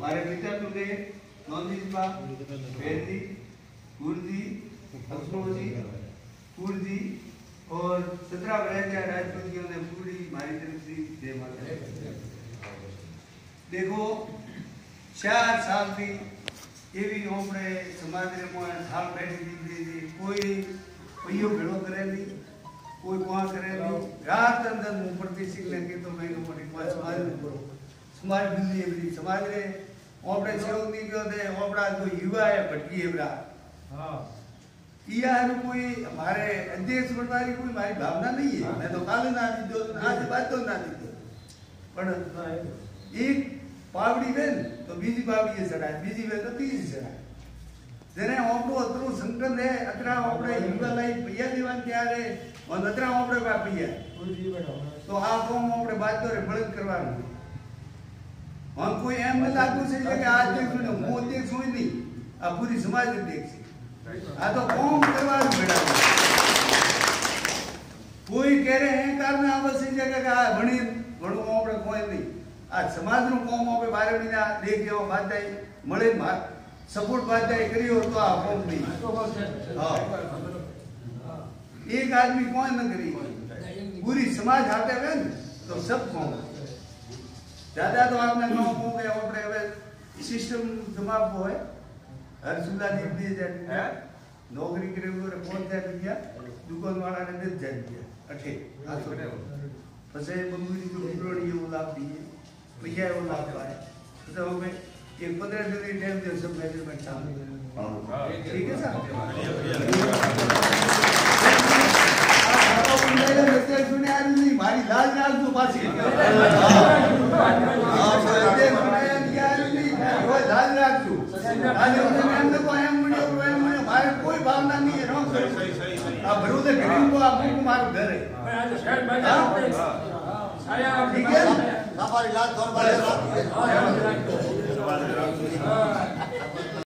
मारे पिता तुले नौंदीपा बेदी गुरुजी अफरोजी गुरुजी और 17 वर्ष राजपूतियों ने पूरी मारी तरफ से जय माता। देखो 4 साल थी ये भी ओपरे समाज रे को थाल बैठी थी कोई पहियो भेड़ो करे नहीं कोई वहाँ करे नहीं रात अंदर मुंह पर देसी लगे तो मैं को रिक्वेस्ट समाज में करो समाज बिल्ली है बड़ी समाज रे ओपरे सेवक नहीं क्यों दे ओपरा जो युवा है भटकी है बड़ा हाँ यार कोई हमारे अध्यक्ष बनवारी कोई हमारी भावना नहीं है मैं तो काले ना दी दो आज बात तो ना दी पर एक पावड़ी बेन तो बीजी पावड़ी है सड़ा बीजी बेन तो तीसरी सड़ा जने ओपरो अतरो संकट है अतरा ओपरे युवा लाई भैया दीवान क्या रे और अतरा ओपरे बा भैया तो आप को ओपरे बात तो रे बळद करवानो हम कोई एम में लागू से कि आज तक सुनो मो देख सोई नहीं अब पूरी समाज देख से आ तो कौन करवानो बेटा कोई कह रहे हैं कारण आवश्यक जगह का भणी भणो ओपरे कोई नहीं आज समाज नु कोम ओपे 12 महीना देख जेવો बाताई મળે सपोर्ट बाताई करियो तो आ कोम नहीं हां एक आदमी कौन न करी पूरी समाज हाथे है तो सब कोम ज्यादा तो आपने गांव को गए ओपरे वे सिस्टम समाप्त हो है हर सुविधा दी जाती है नौकरी करे वो रिपोर्ट जा दिया दुकान वाला ने दे दिया अठे आ तो फसे बंगुरी जो बिरोड़ी वो लाभ दिए भैया वो लाभ पाए तो हमें एक 15 दिन की टाइम दे सब मैनेजमेंट सामने ठीक है सर आप सुने आ रही नहीं मारी लाल नाल तो पासी आप सुने नहीं आ रही नहीं वो लाल नाल तो आज हमने को एम मुझे हमारे कोई भावना नहीं है रॉन्ग सही आप भरोसे गरीब को आप को मारो घर है आज शहर में साया ठीक है हमारी लाल दौर वाले